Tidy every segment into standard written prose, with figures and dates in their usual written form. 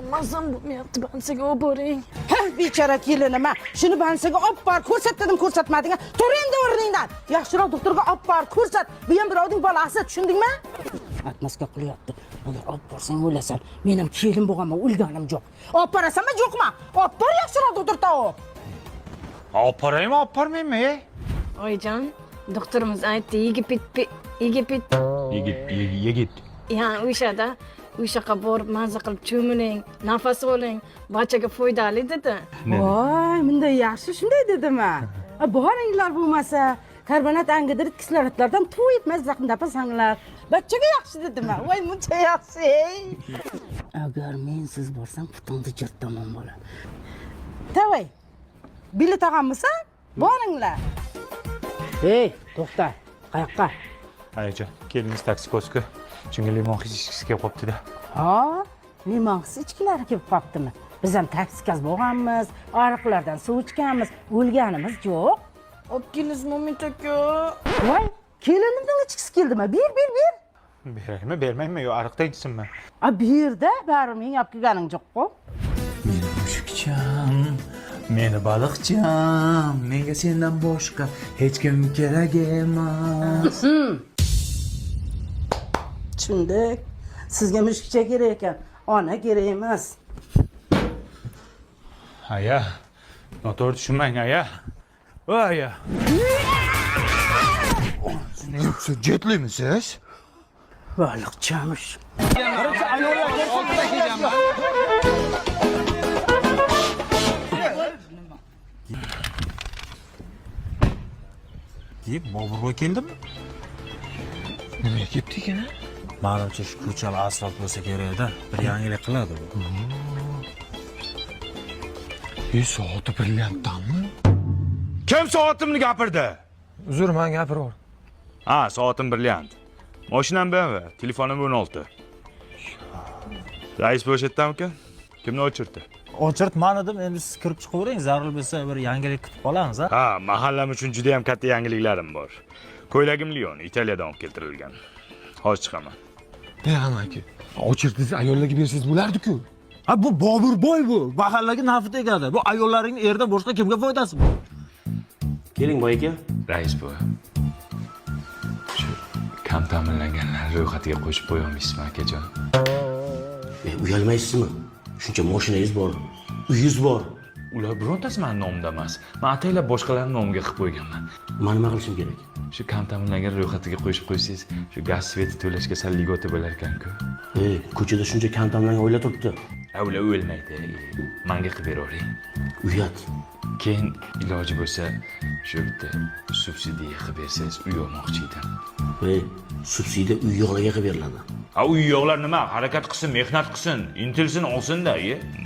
Mazam bo'lmayapti, bansaga olib boring. Ha, bechora kelinim, shuni bansaga olib bor, ko'rsat dedim, ko'rsatmading. Tur endi o'rningdan. Yaxshiroq doktorga olib bor, ko'rsat. Bu ham birovning bolasi, tushundingmi? Atmasga qilyapti. Ular olib borsang o'lasan. Men ham kelin bo'lganman, o'lganim yo'q. Olib borasanmi, yo'qmi? Olib bor yaxshiroq doktorga olib. Olib boraymi, olib bormaymi? Oyijon, doktorimiz aytdi, Yigit. Ya, o'shaqa borib maza qilib cho'miling, nafas oling, barchaga foydali dedi. Voy, bunday yaxshi shunday dedimi? Boringlar bo'lmasa, karbonat angidrid kislorodlardan to'yitmas zaqndapasanglar. Barchaga yaxshi dedimi? Voy, muncha yaxshi. Agar men siz borsam, putingni jirtaman bo'ladi. Tavay. Bilet olganmisan? Boringlar. Hey, to'xta. Qayoqqa? Ayajon, keliniz taksi ko'zga. Chunki limon his kelib qopti-da. Ha, limon ichkilari kelib qoptimi? Biz ham taksikaz bo'lganmiz, ariqlardan suv ichganmiz, o'lganimiz yo'q. Olib kelasiz, Mo'min aka. Voy, kelinimdan ichkisi keldimi? Bir. Beraymi, bermaymi, yo ariqda ichsinmi? Bu yerda bari men olib kelganing yo'q-ku. Meni mushukcham, meni baliqcham, menga sendan boshqa hech kim kerak emas. Tushundik. Sizga mushukcha kerak ekan, ona kerak emas. Aya. Noto'g'ri tushunmang, aya. Aya. Siz jetlimisiz? Baliqchamish. Deb Boburga keldimmi? Nimaga ketdi ekan? Menimcha shu ko'chalar asfalt bo'lsa kerak-da, bir yangilik qiladi bu. Soati brilliantdanmi? Kim soatimni gapirdi? Uzr, men gapiraver. Ha, soatim brilliant. Mashinam BMW, telefonim 16. Rais bo'shatdamkan? Kimni o'chirdi? O'chirtman edim, endi siz kirib chiqavering, zarur bo'lsa bir yangilik kutib qolamiz, ha? Ha, mahallam uchun juda ham katta yangiliklarim bor. Ko'ylagim Lion, Italiyadan olib keltirilgan. Hozir chiqaman. Amaki, o'chirdingiz ayollarga bersangiz bo'lardi-ku. Ha, bu Boburboy bu. Mahallaga nafi tegadi. Bu ayollaringning erda boshqa kimga foydasi bor? Keling boy aka. Rais bu. Shu kam ta'minlanganlar ro'yxatiga qo'shib qo'yolmaysizmi, akajon? Uyalmaysizmi? Shuncha mashinangiz bor, uyingiz bor. Ular birontasi meni nomimda emas. Men ataylab boshqalarning nomiga qilib qo'yganman. Men nima qilishim kerak? Shu kam ta'minlangan ro'yxatiga qo'shib qo'ysangiz, shu gaz sveti to'lashga sal ligota bo'lar ekan-ku. Ko'chada shuncha kam ta'minlangan oila turibdi. Ular o'lmaydi. Menga qilib beravering. Uyat. Keyin iloji bo'lsa, shu bitta subsidiya qilib bersangiz uy olmoqchi edim. Subsidiya uy yo'qlarga qilib beriladi. Uy yo'qlar nima? Harakat qilsin, mehnat qilsin, intilsin, olsin-da.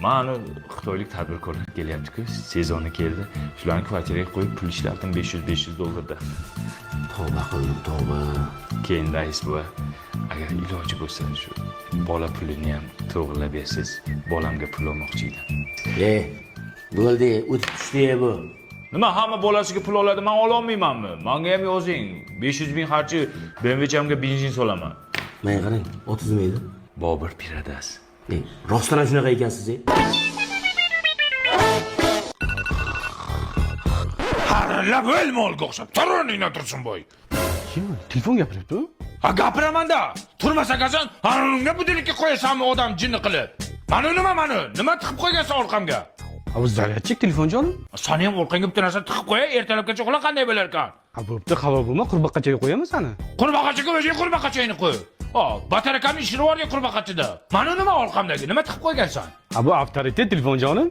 Mani xitoylik tadbirkorlar kelyapti-ku, sezoni keldi. Shularni kvartiraga qo'yib pul ishlatdim $500 Tavba qildim, tavba. Keyin rais bu, agar iloji bo'lsa, shu bola pulini ham to'g'rilab bersangiz, bolamga pul olmoqchi edim. Bo'ldi, o'tib tushdi bu. Nima, hamma bolasiga pul oladi, men ola olmaymanmi? Menga ham yozing. 500 ming xarchi BMW'chamga benzin solaman. Men qarang, otingiz nima edi? Bobur Piradas. Rostdan ham shunaqa ekansiz, Harlab o'lmolga o'xshab, turuningdan tursin boy. Kim? Telefon gapiryapti-ku. Ha, gapiraman-da. Turmasa qasan, unga budilikka qo'yasanmi odam jinni qilib? Nima tiqib qo'ygansan orqamga? Bu zaryadchik telefon jonim. Sani ham orqangga bitta narsa tiqib qo'ya, ertalabgacha uxla qanday bo'lar ekan? Bo'pti, xabar bo'lma, qurbaqachaga qo'yamiz sani. Qurbaqachaga o'zing qurbaqachangni qo'y. Batarakam ishri bor ya qurbaqachida. Mana nima orqamdagi? Nima tiqib qo'ygansan? Bu avtoritet telefon jonim.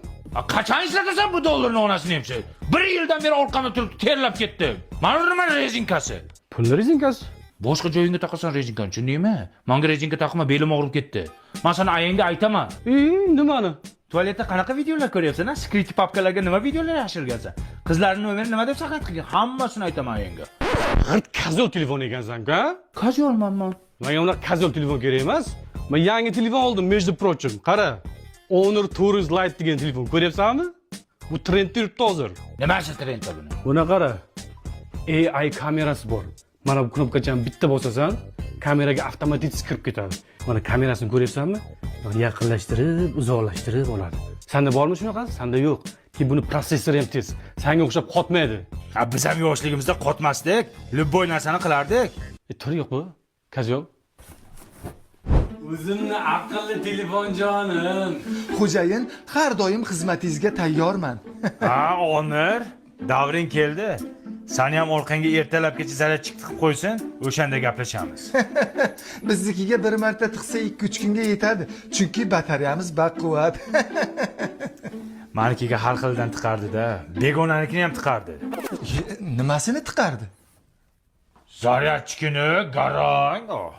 Qachon ishlatasan bu dollarni onasini emsa? 1 yildan beri orqamda turib terlab ketdi. Mana nima rezinkasi? Pulni rezinkasi. Boshqa joyingga taqasan rezinkani, tushundingmi? Menga rezinka taqma, belim og'rib ketdi. Men sana ayangga aytaman. Nimani? Tualetda qanaqa videolar ko'ryapsan? Skript papkalarga nima videolar yashirgansan? Qizlarning nomerini nima deb saqlab qilgan? Hammasini aytaman ayangga. Kazol telefon ekansan-ku, ha? Kazolmanman. Menga unaqa kazol telefon kerak emas. Men yangi telefon oldim, между прочим. Qara. Honor Tourist Lite degan telefon ko'ryapsanmi? Bu trendda yuribdi hozir. Nimasi trendda buni? Buni qara. AI kamerasi bor. Mana bu knopkachani bitta bosasan, kameraga avtomatik kirib ketadi. Mana kamerasini ko'ryapsanmi? Yaqinlashtirib, uzoqlashtirib oladi. Senda bormi shunaqasi? Senda yo'q. Ki buni protsessori ham tez. Senga o'xshab qotmaydi. Ha, biz ham yoshligimizda qotmasdik, любой narsani qilardik. Tur yo'q bu. Kazyob. O'zimni aqlli telefon jonim. Xo'jayin, har doim xizmatingizga tayyorman. Ha, Onur, davring keldi. Seni ham orqangga ertalabgacha zaryadchik tiqib qo'ysin, o'shanda gaplashamiz. Biznikiga bir marta tiqsa 2-3 kunga yetadi. Chunki batareyamiz baquvvat. Manikiga har xildan tiqardi-da, begonanikini ham tiqardi. Nimasini tiqardi? Zaryadchikini garang. Oh.